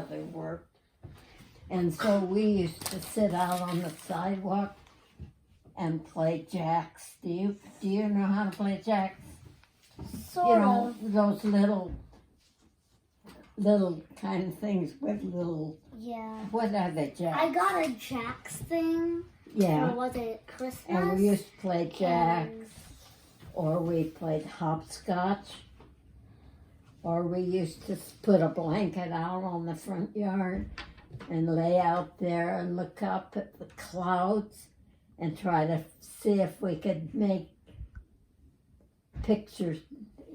grandmother worked. And so we used to sit out on the sidewalk and play jacks. Do you know how to play jacks? Sort of. Those little kind of things with little. Yeah. What are they, jacks? I got a jacks thing. Yeah. Or was it Christmas? And we used to play jacks, or we played hopscotch, or we used to put a blanket out on the front yard and lay out there and look up at the clouds and try to see if we could make pictures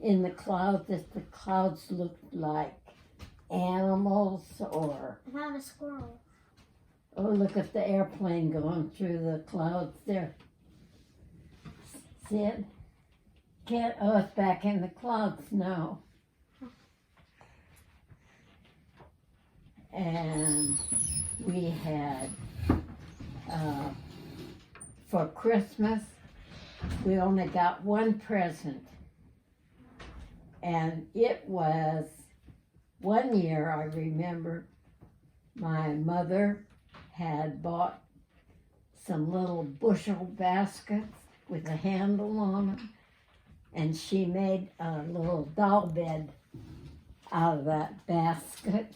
in the clouds, if the clouds looked like animals, or I found a squirrel. oh, look at the airplane going through the clouds there. See it? Oh, it's back in the clouds now. And we had, for Christmas, we only got one present. And it was, one year I remember, my mother had bought some little bushel baskets with a handle on them, and she made a little doll bed out of that basket.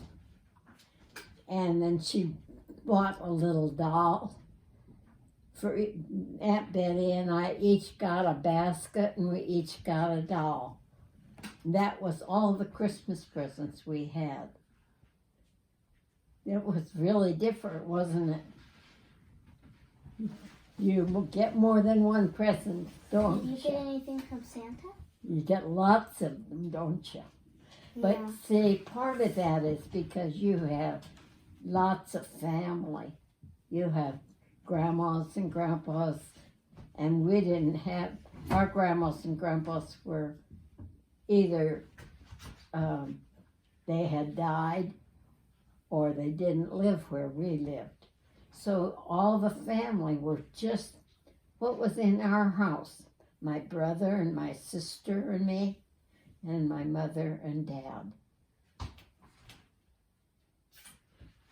And then she bought a little doll. For Aunt Betty and I each got a basket, and we each got a doll. That was all the Christmas presents we had. It was really different, wasn't it? You get more than one present, don't you? Did you get anything from Santa? You get lots of them, don't you? But see, part of that is because you have lots of family. You have grandmas and grandpas, and we didn't have, our grandmas and grandpas were either they had died or they didn't live where we lived. So all the family were just what was in our house. My brother and my sister and me, and my mother and dad.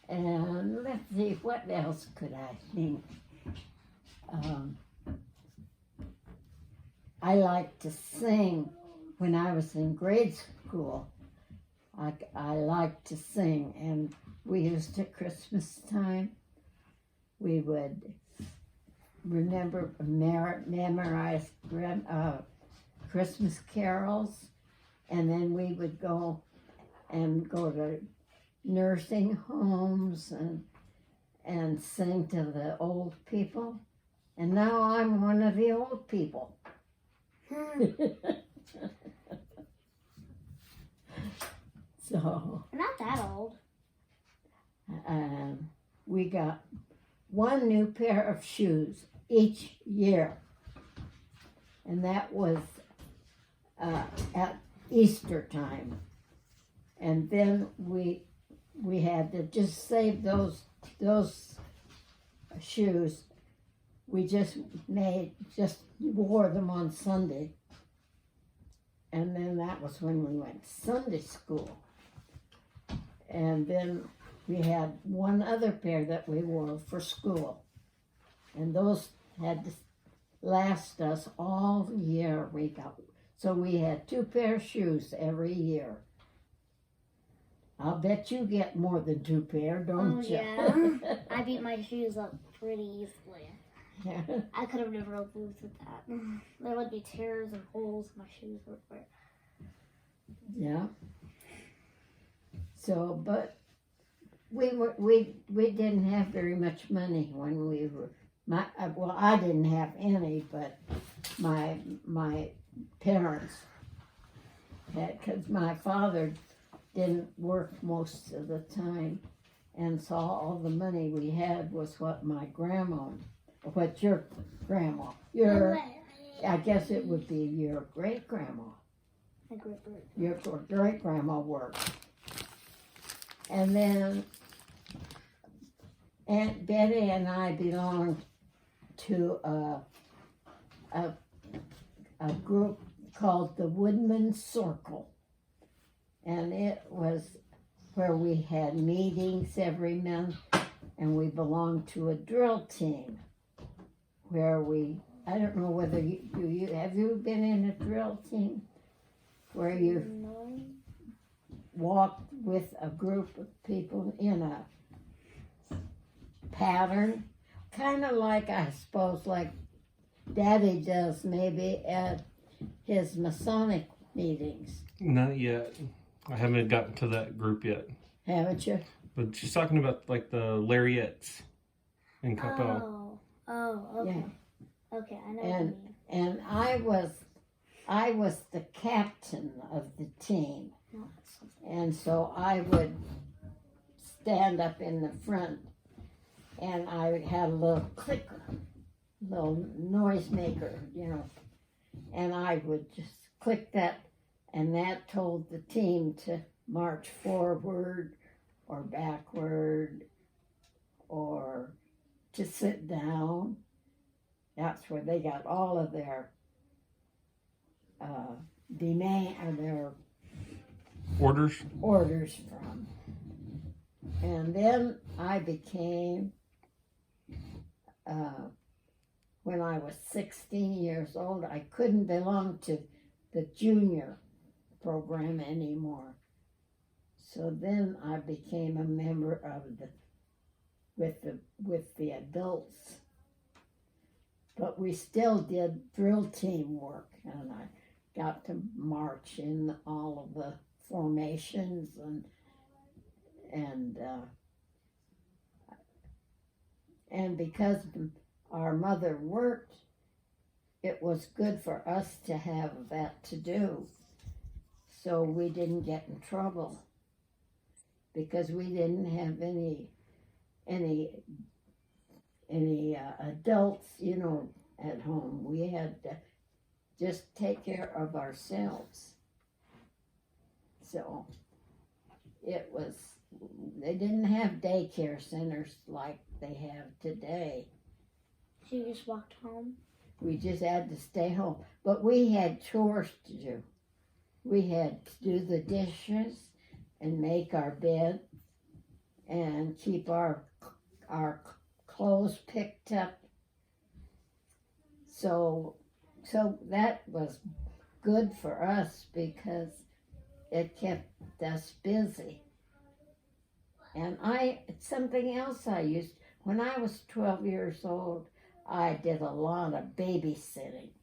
And let's see, what else could I think? I liked to sing when I was in grade school. I liked to sing, and we used at Christmas time, we would memorize Christmas carols, and then we would go to nursing homes and sing to the old people. And now I'm one of the old people. So You're not that old. We got one new pair of shoes each year, and that was at Easter time. And then we had to just save those shoes. We just wore them on Sunday, and then that was when we went to Sunday school. And then we had one other pair that we wore for school, and those had to last us all year. So we had 2 pair of shoes every year. I'll bet you get more than 2 pair, don't you? Yeah. I beat my shoes up pretty easily. I could have never lived with that. There would be tears and holes in my shoes. Yeah. So, but we didn't have very much money when we were. I didn't have any, but my parents had, because my father didn't work most of the time, and so all the money we had was what my grandma, what your grandma, I guess it would be your great grandma. Your great grandma worked. And then Aunt Betty and I belonged to a group called the Woodman Circle. And it was where we had meetings every month, and we belonged to a drill team where I don't know whether have you been in a drill team where you No. walked with a group of people in a pattern, kind of like, I suppose, like Daddy does maybe at his Masonic meetings. Not yet. I haven't gotten to that group yet. Haven't you? But she's talking about like the Larriettes in Capel. Oh, okay. Yeah. Okay, I know what you mean. And I was the captain of the team. No, that's something. And so I would stand up in the front, and I had a little clicker, little noise maker, and I would just click that, and that told the team to march forward or backward or to sit down. That's where they got all of their their orders from. And then I became, when I was 16 years old, I couldn't belong to the junior program anymore. So then I became a member of with the adults. But we still did drill team work, and I got to march in all of the formations and because our mother worked, it was good for us to have that to do, so we didn't get in trouble, because we didn't have any adults, at home. We had to just take care of ourselves. So they didn't have daycare centers like they have today. So you just walked home? We just had to stay home. But we had chores to do. We had to do the dishes and make our bed and keep our clothes picked up. So that was good for us because it kept us busy. And something else I used, when I was 12 years old, I did a lot of babysitting.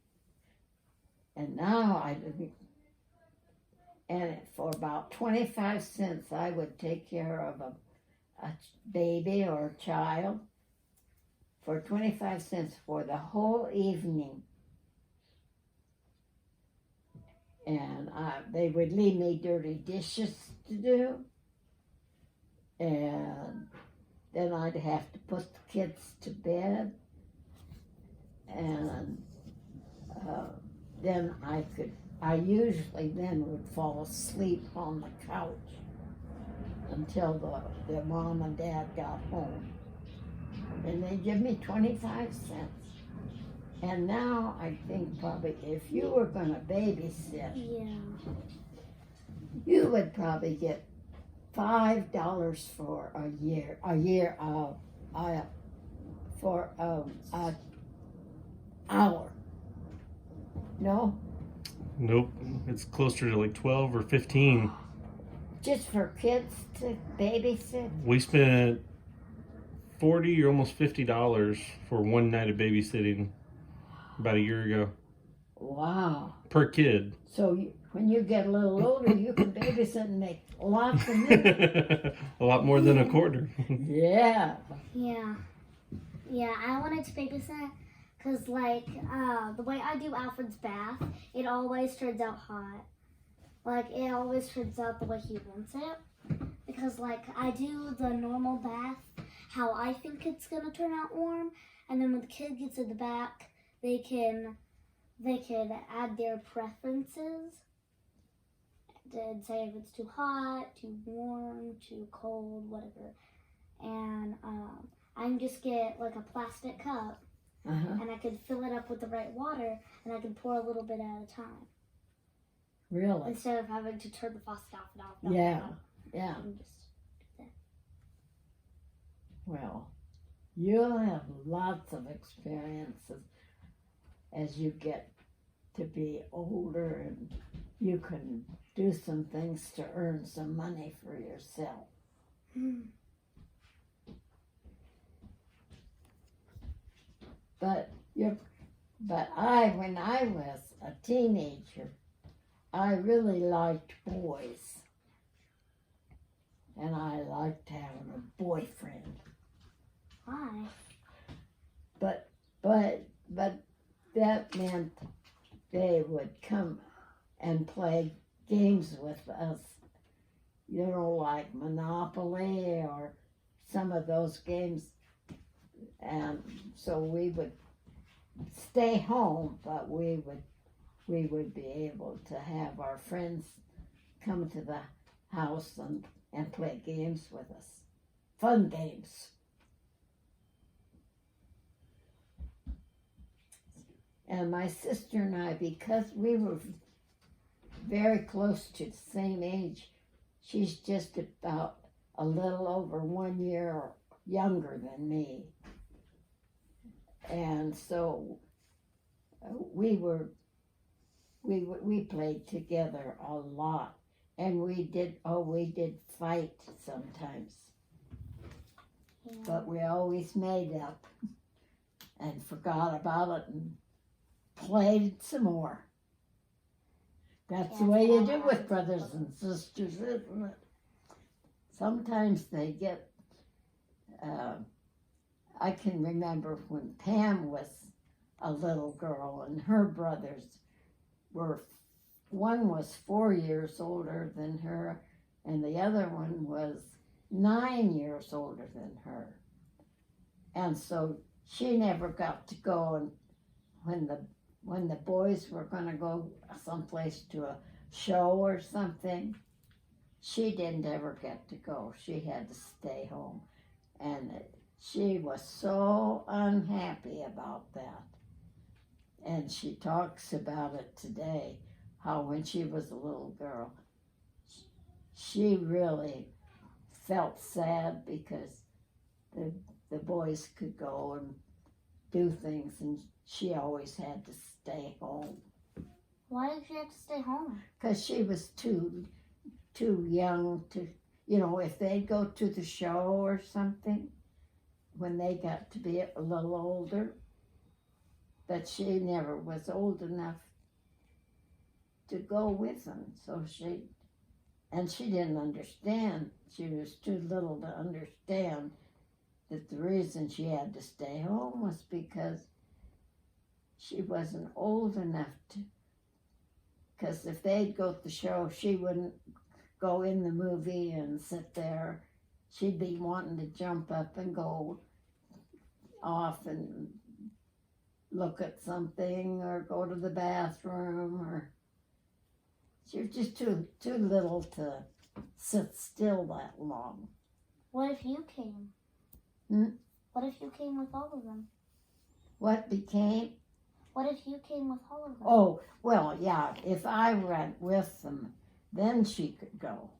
And now and for about 25 cents, I would take care of a baby or a child for 25 cents for the whole evening. And they would leave me dirty dishes to do. And then I'd have to put the kids to bed. And then I usually then would fall asleep on the couch until the mom and dad got home. And they give me 25 cents. And now I think probably if you were going to babysit, you would probably get $5 for a year for an hour. No? Nope. It's closer to like 12 or 15. Just for kids to babysit? We spent $40 or almost $50 for one night of babysitting about a year ago. Wow. Per kid. So when you get a little older, you can babysit and make lots of money. A lot more than a quarter. Yeah. Yeah, I wanted to babysit because, the way I do Alfred's bath, it always turns out hot. It always turns out the way he wants it. Because, I do the normal bath, how I think it's going to turn out warm. And then when the kid gets in the back, they can add their preferences and say if it's too hot, too warm, too cold, whatever. And I can just get a plastic cup, and I could fill it up with the right water, and I can pour a little bit at a time. Really? Instead of having to turn the faucet off and off. Yeah. Yeah. You'll have lots of experiences as you get to be older, and you can do some things to earn some money for yourself. But when I was a teenager, I really liked boys, and I liked having a boyfriend. Why? But that meant they would come and play games with us, like Monopoly or some of those games. And so we would stay home, but we would be able to have our friends come to the house and play games with us. Fun games. And my sister and I, because we were very close to the same age, she's just about a little over 1 year younger than me. And so we played together a lot, and we did fight sometimes, but we always made up and forgot about it and played some more. That's the way you do with brothers and sisters, isn't it? Sometimes they get, I can remember when Pam was a little girl and her brothers one was 4 years older than her and the other one was 9 years older than her. And so she never got to go, and when the boys were going to go someplace to a show or something, she didn't ever get to go. She had to stay home. And she was so unhappy about that. And she talks about it today, how when she was a little girl, she really felt sad because the boys could go and do things, and she always had to stay home. Why did she have to stay home? Because she was too young to, if they'd go to the show or something, when they got to be a little older, but she never was old enough to go with them. So she didn't understand. She was too little to understand that the reason she had to stay home was because she wasn't old enough to, because if they'd go to the show, she wouldn't go in the movie and sit there. She'd be wanting to jump up and go off and look at something or go to the bathroom, or she was just too little to sit still that long. What if you came? What if you came with all of them? What became? What if you came with all of them? Oh, well, yeah, if I went with them, then she could go.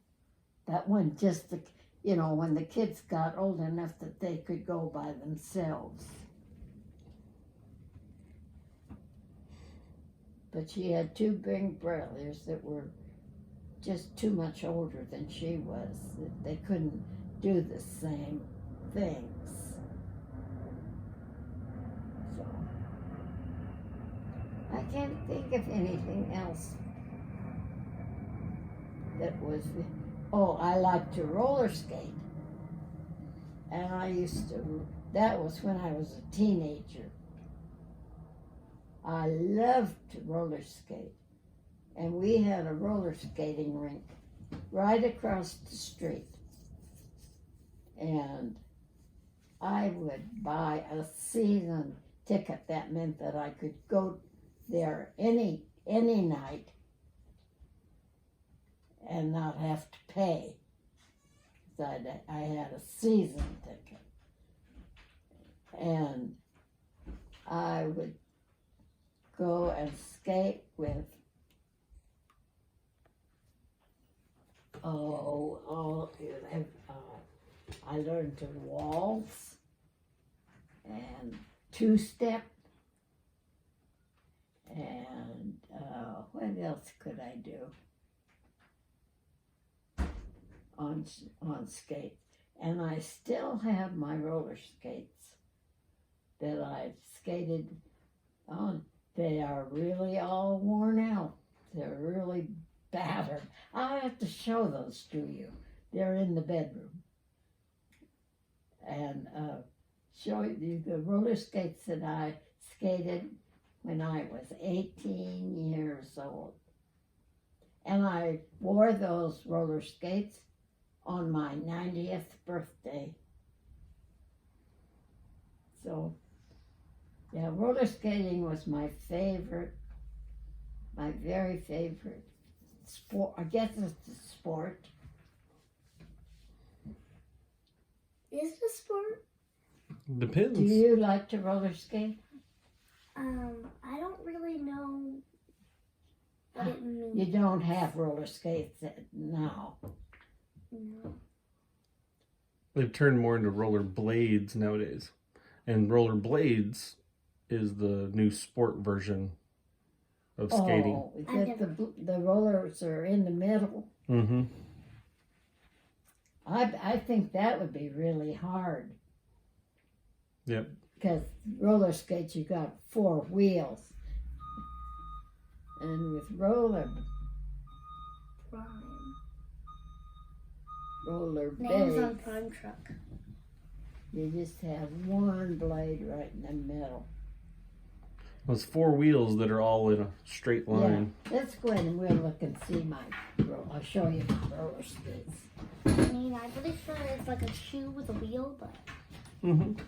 That one just, when the kids got old enough that they could go by themselves. But she had two big brothers that were just too much older than she was. They couldn't do the same things. So, I can't think of anything else that was, I liked to roller skate. And that was when I was a teenager. I loved to roller skate. And we had a roller skating rink right across the street. And I would buy a season ticket. That meant that I could go there any night and not have to pay. I had a season ticket. And I would go and skate with I learned to waltz and two-step. And what else could I do on skates? And I still have my roller skates that I've skated on. They are really all worn out. They're really battered. I'll have to show those to you. They're in the bedroom. And show you the roller skates that I skated when I was 18 years old. And I wore those roller skates on my 90th birthday. So, yeah, roller skating was my favorite, my very favorite sport. I guess it's a sport. Is it a sport? Depends. Do you like to roller skate? I don't really know what it means. You don't have roller skates now. No. They've turned more into roller blades nowadays. And roller blades is the new sport version of skating. Oh, the rollers are in the middle. Mm-hmm. I think that would be really hard. Yep. Because roller skates, you got 4 wheels. And with roller Names blades, on Prime Truck. you just have one blade right in the middle. Those 4 wheels that are all in a straight line. Yeah, let's go ahead and we'll look and see I'll show you my roller skates. I mean, I'm pretty sure it's like a shoe with a wheel, but Mm-hmm.